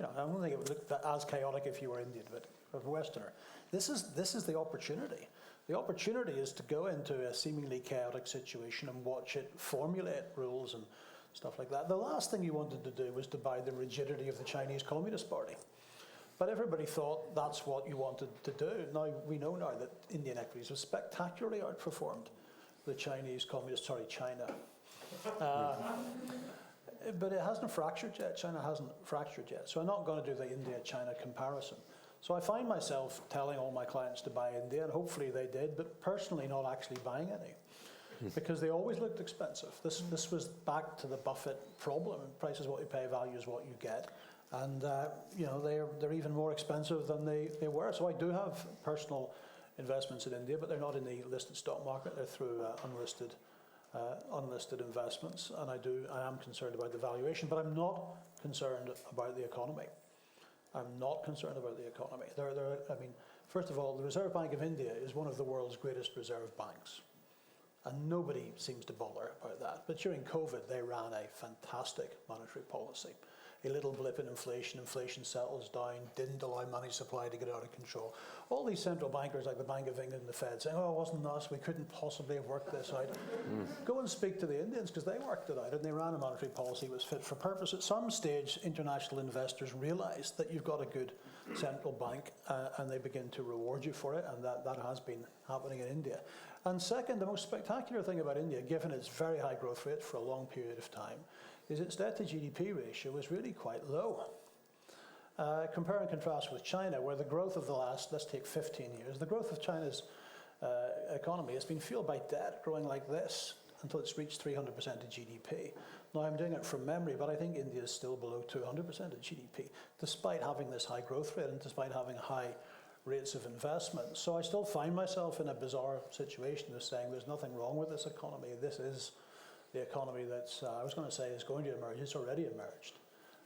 S3: I don't think it would look as chaotic if you were Indian, but for a Westerner, this is the opportunity. The opportunity is to go into a seemingly chaotic situation and watch it formulate rules and stuff like that. The last thing you wanted to do was to buy the rigidity of the Chinese Communist Party. But everybody thought that's what you wanted to do. Now, we know now that Indian equities have spectacularly outperformed the China. But it hasn't fractured yet. China hasn't fractured yet. So I'm not going to do the India-China comparison. So I find myself telling all my clients to buy India, and hopefully they did, but personally not actually buying any. Because they always looked expensive. This was back to the Buffett problem. Price is what you pay, value is what you get. And they're even more expensive than they were. So I do have personal investments in India, but they're not in the listed stock market. They're through unlisted investments. And I am concerned about the valuation, but I'm not concerned about the economy. I'm not concerned about the economy. First of all, the Reserve Bank of India is one of the world's greatest reserve banks. And nobody seems to bother about that. But during COVID, they ran a fantastic monetary policy. A little blip in inflation settles down, didn't allow money supply to get out of control. All these central bankers like the Bank of England and the Fed saying, oh, it wasn't us, we couldn't possibly have worked this out. Go and speak to the Indians, because they worked it out and they ran a monetary policy that was fit for purpose. At some stage, international investors realised that you've got a good central bank and they begin to reward you for it, and that has been happening in India. And second, the most spectacular thing about India, given its very high growth rate for a long period of time, is its debt to GDP ratio is really quite low. Compare and contrast with China, where the growth of the last, let's take 15 years, the growth of China's economy has been fueled by debt growing like this until it's reached 300% of GDP. Now, I'm doing it from memory, but I think India is still below 200% of GDP, despite having this high growth rate and despite having high rates of investment. So I still find myself in a bizarre situation of saying there's nothing wrong with this economy. This is the economy that's, I was going to say, is going to emerge. It's already emerged.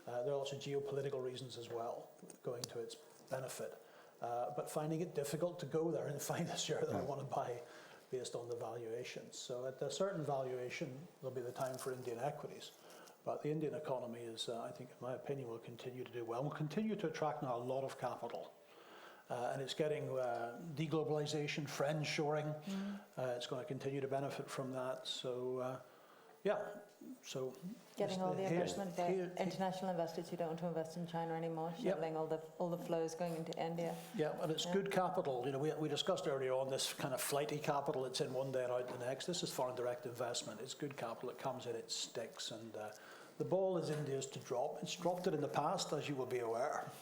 S3: There are lots of geopolitical reasons as well going to its benefit. But finding it difficult to go there and find a share that I want to buy based on the valuations. So at a certain valuation, there'll be the time for Indian equities. But the Indian economy is, I think, in my opinion, will continue to do well. Will continue to attract now a lot of capital. And it's getting deglobalization, friendshoring. It's going to continue to benefit from that. So, so
S5: getting all the investment, the international investors who don't want to invest in China anymore, shuttling all the flows going into India. Yeah, and it's good capital. We discussed earlier on this kind of flighty capital. It's in one day and out the next. This is foreign direct investment. It's good capital. It comes in, it sticks, and the ball is India's to drop. It's dropped it in the past, as you will be aware.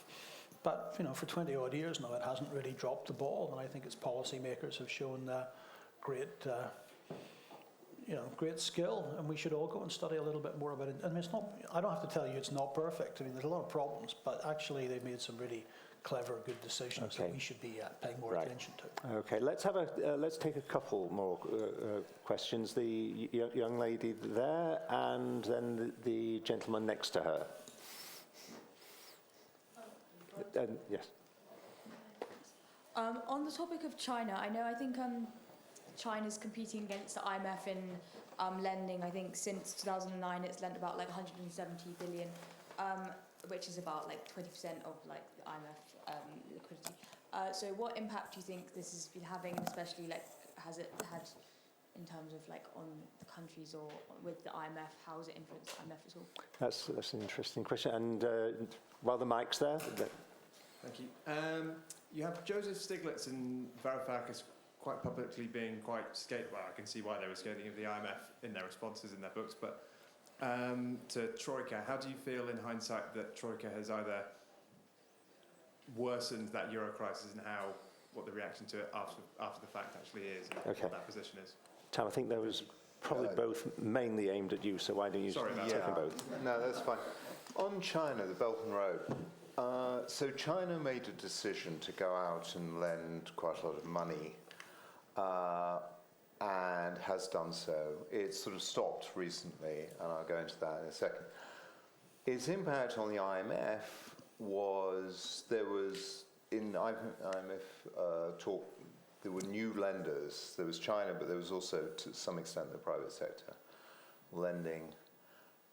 S5: But for 20 odd years now, it hasn't really dropped the ball, and I think its policymakers have shown great skill, and we should all go and study a little bit more about it. I mean, it's not. I don't have to tell you it's not perfect. I mean, there's a lot of problems, but actually they've made some really clever, good decisions that we should be paying more attention to.
S1: Okay, let's take a couple more questions. The young lady there, and then the gentleman next to her. Yes.
S7: On the topic of China, I think China's competing against the IMF in lending. I think since 2009 it's lent about like 170 billion, which is about like 20% of like the IMF liquidity. So what impact do you think this has been having, and especially like has it had in terms of like on the countries or with the IMF? How has it influenced the IMF at all?
S1: That's an interesting question. And while the mic's there,
S8: Thank you. You have Joseph Stiglitz and Varoufakis quite publicly being quite scared. Well, I can see why they were scathing of the IMF in their responses in their books, but to Troika, how do you feel in hindsight that Troika has either worsened that euro crisis, and what the reaction to it after the fact actually is, and
S1: Okay.
S8: what that position is?
S1: Tam, I think that was probably both mainly aimed at you, so why don't you
S8: Sorry about
S1: take
S8: that.
S1: them both?
S2: No, that's fine. On China, the Belt and Road. So China made a decision to go out and lend quite a lot of money, and has done so. It's sort of stopped recently, and I'll go into that in a second. Its impact on the IMF was, there was, in IMF talk, there were new lenders. There was China, but there was also, to some extent, the private sector lending.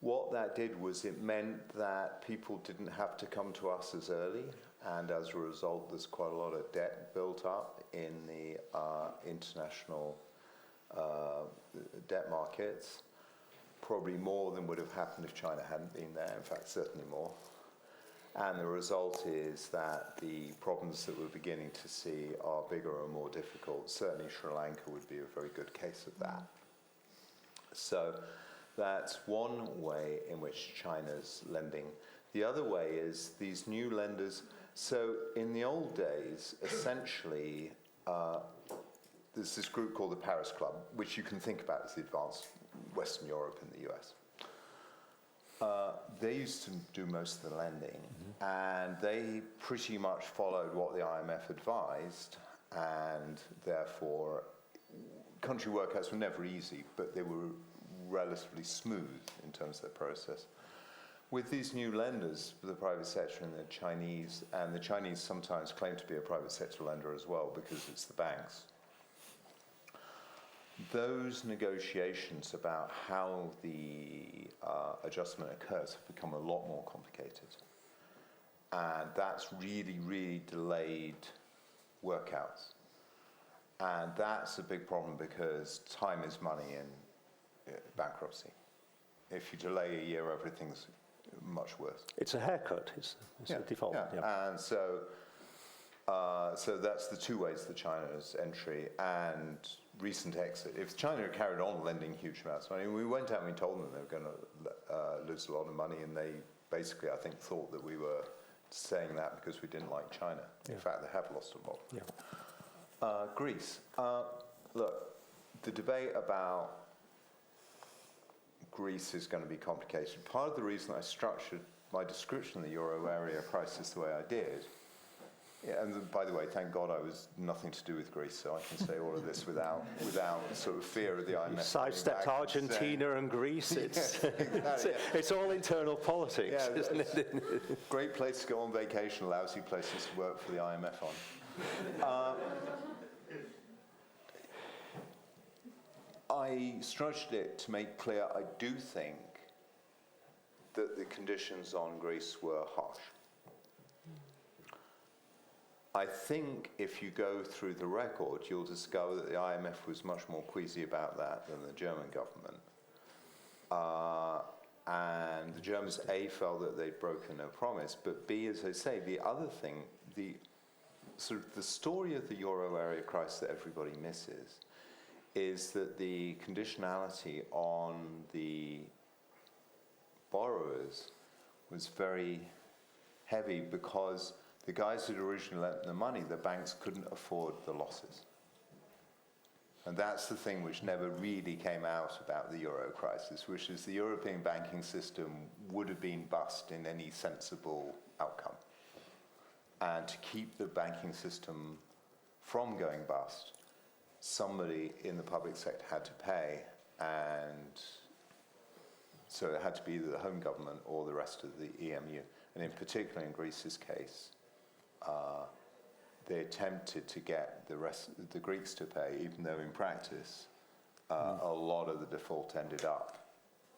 S2: What that did was it meant that people didn't have to come to us as early, and as a result, there's quite a lot of debt built up in the international debt markets, probably more than would have happened if China hadn't been there, in fact, certainly more. And the result is that the problems that we're beginning to see are bigger and more difficult. Certainly Sri Lanka would be a very good case of that. So that's one way in which China's lending. The other way is these new lenders. So in the old days, essentially, there's this group called the Paris Club, which you can think about as the advanced Western Europe and the US. They used to do most of the lending, and they pretty much followed what the IMF advised, and therefore country workouts were never easy, but they were relatively smooth in terms of their process. With these new lenders, the private sector and the Chinese sometimes claim to be a private sector lender as well because it's the banks. Those negotiations about how the adjustment occurs have become a lot more complicated. And that's really, really delayed workouts. And that's a big problem because time is money in bankruptcy. If you delay a year, everything's much worse.
S1: It's a haircut, it's a default.
S2: Yeah. And so that's the two ways that China's entry and recent exit. If China had carried on lending huge amounts of money, we went out and we told them they were going to lose a lot of money, and they basically, I think, thought that we were saying that because we didn't like China. In fact, they have lost a lot.
S1: Yeah.
S2: Greece. Look, the debate about Greece is going to be complicated. Part of the reason I structured my description of the euro area crisis the way I did, and by the way, thank God I was nothing to do with Greece, so I can say all of this without sort of fear of the IMF.
S1: You sidestepped Argentina and Greece. It's all internal politics, isn't it?
S2: Great place to go on vacation, lousy places to work for the IMF on. I structured it to make clear I do think that the conditions on Greece were harsh. I think if you go through the record, you'll discover that the IMF was much more queasy about that than the German government. And the Germans, A, felt that they'd broken their promise, but B, as I say, the other thing, the story of the euro area crisis that everybody misses is that the conditionality on the borrowers was very heavy because the guys who'd originally lent the money, the banks couldn't afford the losses. And that's the thing which never really came out about the euro crisis, which is the European banking system would have been bust in any sensible outcome. And to keep the banking system from going bust, somebody in the public sector had to pay, and so it had to be either the home government or the rest of the EMU. And in particular, in Greece's case, they attempted to get the Greeks to pay, even though in practice a lot of the default ended up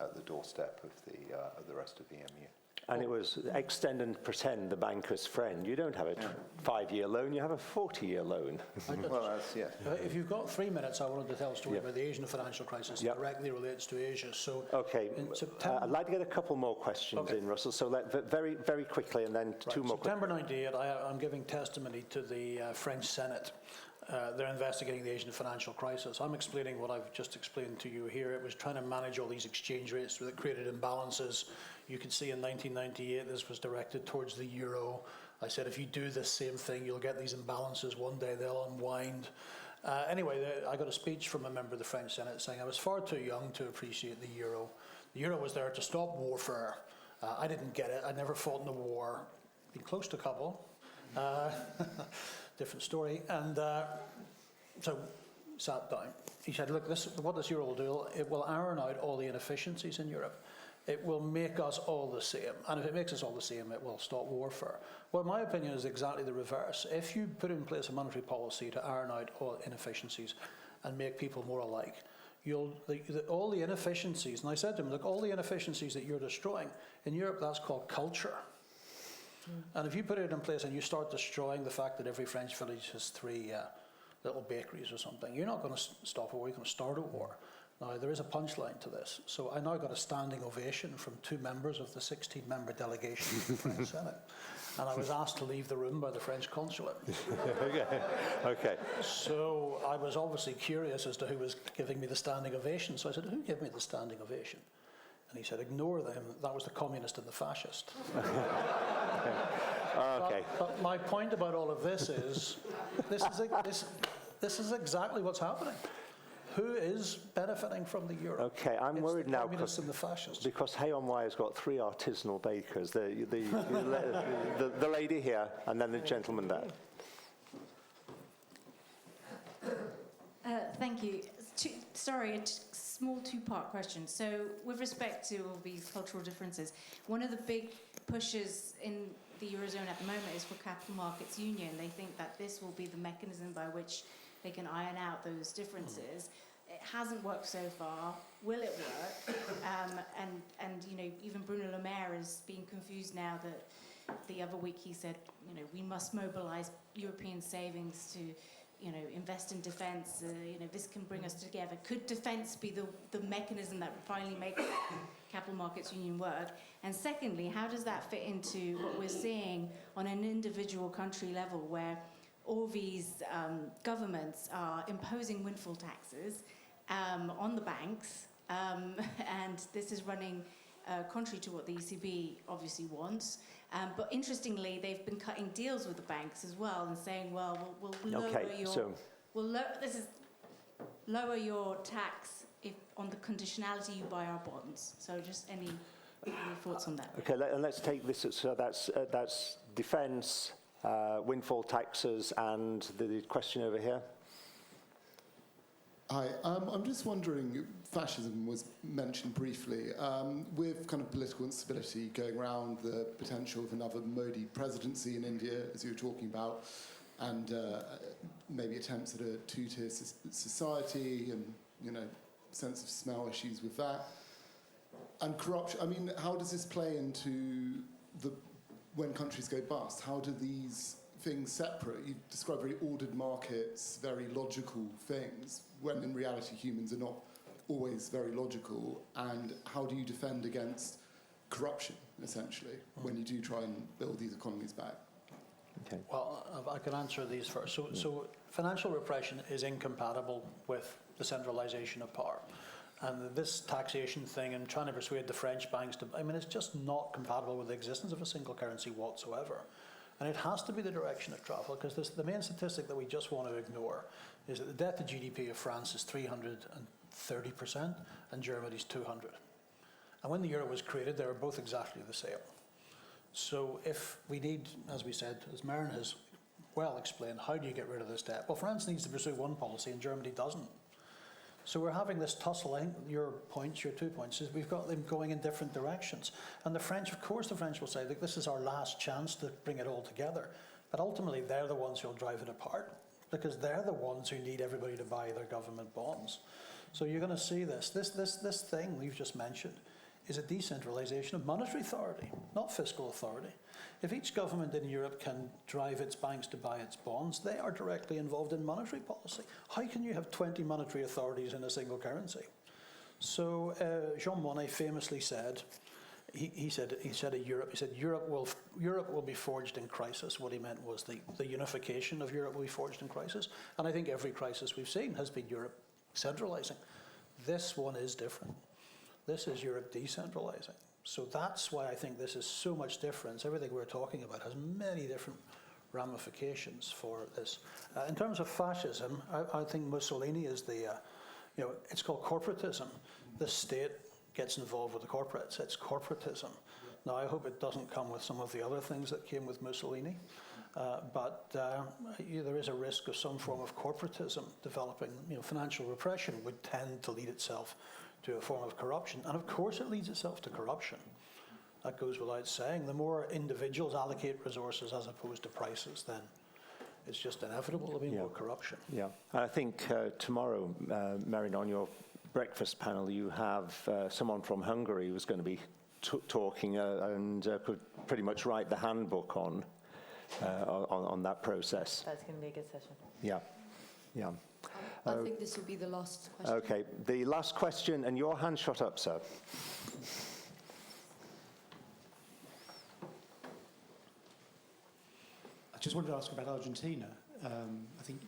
S2: at the doorstep of the rest of the EMU.
S1: And it was extend and pretend the banker's friend. You don't have a 5-year loan, you have a 40-year loan.
S2: Well, that's, yeah.
S3: If you've got 3 minutes, I wanted to tell a story about the Asian financial crisis that directly relates to Asia. So,
S1: Okay,
S3: in September,
S1: I'd like to get a couple more questions in, Russell, so very, very quickly, and then two more
S3: September 98, I'm giving testimony to the French Senate. They're investigating the Asian financial crisis. I'm explaining what I've just explained to you here. It was trying to manage all these exchange rates that created imbalances. You can see in 1998, this was directed towards the euro. I said, if you do the same thing, you'll get these imbalances. One day they'll unwind. Anyway, I got a speech from a member of the French Senate saying I was far too young to appreciate the euro. The euro was there to stop warfare. I didn't get it. I never fought in a war. Been close to a couple. Different story. And so sat down. He said, look, what this euro will do, it will iron out all the inefficiencies in Europe. It will make us all the same. And if it makes us all the same, it will stop warfare. Well, my opinion is exactly the reverse. If you put in place a monetary policy to iron out all inefficiencies and make people more alike, all the inefficiencies, and I said to him, look, all the inefficiencies that you're destroying, in Europe, that's called culture. And if you put it in place and you start destroying the fact that every French village has 3 little bakeries or something, you're not going to stop a war, you're going to start a war. Now, there is a punchline to this. So I now got a standing ovation from 2 members of the 16-member delegation of the French Senate. And I was asked to leave the room by the French consulate.
S1: Okay.
S3: So I was obviously curious as to who was giving me the standing ovation. So I said, who gave me the standing ovation? And he said, ignore them. That was the communist and the fascist.
S1: Okay.
S3: But my point about all of this is, this is exactly what's happening. Who is benefiting from the euro?
S1: Okay, I'm worried now
S3: the communists and the fascists.
S1: because Hay on Wye has got 3 artisanal bakers. The lady here, and then the gentleman there.
S9: Thank you. Sorry, a small 2-part question. So with respect to all these cultural differences, one of the big pushes in the Eurozone at the moment is for capital markets union. They think that this will be the mechanism by which they can iron out those differences. It hasn't worked so far. Will it work? And you know, even Bruno Le Maire is being confused now that the other week he said, you know, we must mobilize European savings to, you know, invest in defence. You know, this can bring us together. Could defence be the mechanism that finally makes capital markets union work? And secondly, how does that fit into what we're seeing on an individual country level, where all these governments are imposing windfall taxes on the banks, and this is running contrary to what the ECB obviously wants. But interestingly, they've been cutting deals with the banks as well and saying, well, we'll lower your tax if on the conditionality you buy our bonds. So just any thoughts on that?
S1: Okay, let's take this. So that's defence, windfall taxes, and the question over here.
S10: Hi, I'm just wondering, fascism was mentioned briefly. With kind of political instability going around, the potential of another Modi presidency in India, as you were talking about, and maybe attempts at a 2-tier society and, you know, sense of smell issues with that. And corruption, I mean, how does this play into when countries go bust? How do these things separate? You describe very ordered markets, very logical things, when in reality humans are not always very logical. And how do you defend against corruption, essentially, when you do try and build these economies back?
S1: Okay.
S3: Well, I can answer these first. So financial repression is incompatible with the centralisation of power. And this taxation thing and trying to persuade the French banks to, I mean, it's just not compatible with the existence of a single currency whatsoever. And it has to be the direction of travel, because the main statistic that we just want to ignore is that the debt to GDP of France is 330% and Germany's 200. And when the euro was created, they were both exactly the same. So if we need, as we said, as Merryn has well explained, how do you get rid of this debt? Well, France needs to pursue one policy and Germany doesn't. So we're having this tussle. I think your 2 points, is we've got them going in different directions. And the French, of course, the French will say, look, this is our last chance to bring it all together. But ultimately, they're the ones who'll drive it apart because they're the ones who need everybody to buy their government bonds. So you're going to see this. This thing you've just mentioned is a decentralization of monetary authority, not fiscal authority. If each government in Europe can drive its banks to buy its bonds, they are directly involved in monetary policy. How can you have 20 monetary authorities in a single currency? So Jean Monnet famously said, he said Europe will be forged in crisis. What he meant was the unification of Europe will be forged in crisis. And I think every crisis we've seen has been Europe centralizing. This one is different. This is Europe decentralizing. So that's why I think this is so much different. Everything we're talking about has many different ramifications for this. In terms of fascism, I think Mussolini is it's called corporatism. The state gets involved with the corporates. It's corporatism. Now, I hope it doesn't come with some of the other things that came with Mussolini, but there is a risk of some form of corporatism developing. Financial repression would tend to lead itself to a form of corruption. And of course it leads itself to corruption. That goes without saying. The more individuals allocate resources as opposed to prices, then it's just inevitable there'll be more corruption.
S1: Yeah, and I think tomorrow, Merryn, on your breakfast panel, you have someone from Hungary who's going to be talking and could pretty much write the handbook on that process.
S5: That's going to be a good session.
S1: Yeah, yeah.
S7: I think this will be the last question.
S1: Okay, the last question, and your hand shot up, sir.
S11: I just wanted to ask about Argentina. I think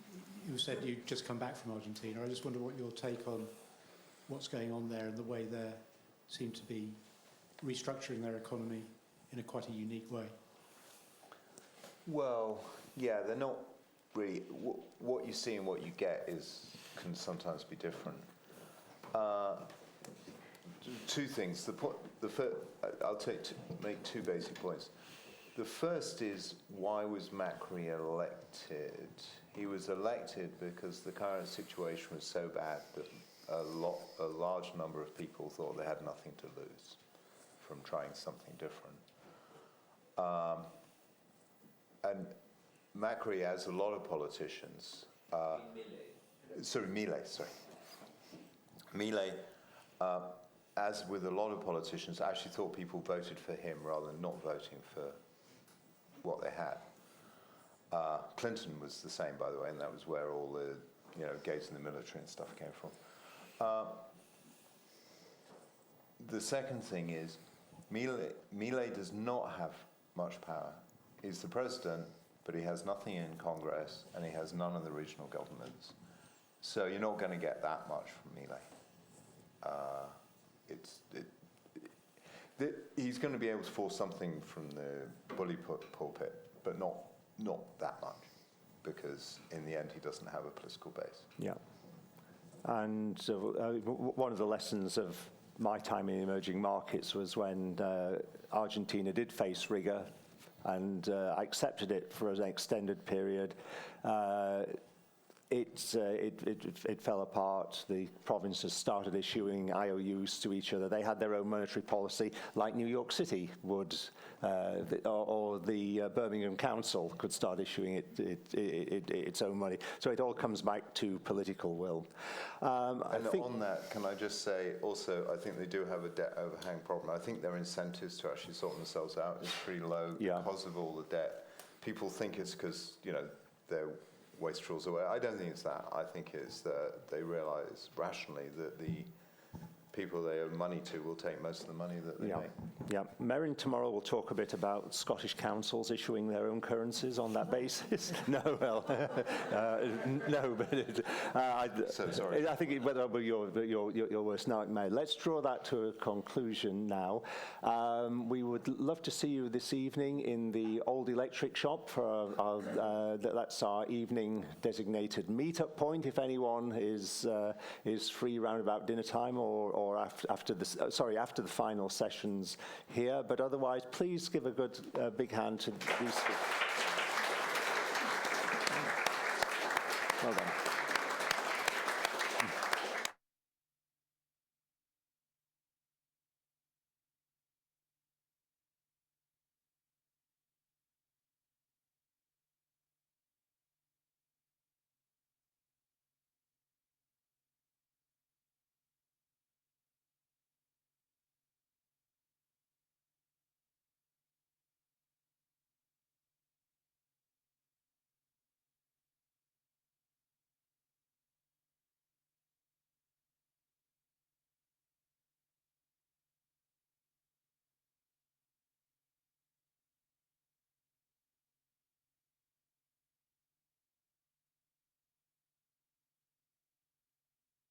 S11: you said you'd just come back from Argentina. I just wonder what your take on what's going on there and the way they seem to be restructuring their economy in quite a unique way.
S2: Well, yeah, they're not really. What you see and what you get can sometimes be different. Two things. I'll make two basic points. The first is, why was Macri elected? He was elected because the current situation was so bad that a large number of people thought they had nothing to lose from trying something different. And Macri, as a lot of politicians, Milei, as with a lot of politicians, actually thought people voted for him rather than not voting for what they had. Clinton was the same, by the way, and that was where all the gays in the military and stuff came from. The second thing is, Milei does not have much power. He's the president, but he has nothing in Congress, and he has none of the regional governments. So you're not going to get that much from Milei. He's going to be able to force something from the bully pulpit, but not that much, because in the end he doesn't have a political base.
S1: Yeah. And one of the lessons of my time in emerging markets was when Argentina did face rigor and accepted it for an extended period. It fell apart. The provinces started issuing IOUs to each other. They had their own monetary policy, like New York City would, or the Birmingham Council could start issuing its own money. So it all comes back to political will.
S2: And on that, can I just say, also, I think they do have a debt overhang problem. I think their incentives to actually sort themselves out is pretty low because of all the debt. People think it's because, they're wastrels away. I don't think it's that. I think it's that they realise rationally that the people they owe money to will take most of the money that they make.
S1: Yeah. Merryn tomorrow will talk a bit about Scottish councils issuing their own currencies on that basis. No, well, no, but
S2: so sorry.
S1: I think it will be your worst nightmare. Let's draw that to a conclusion now. We would love to see you this evening in the Old Electric Shop for that's our evening designated meetup point. If anyone is free round about dinner time or after the final sessions here, but otherwise, please give a big hand to these. Well done.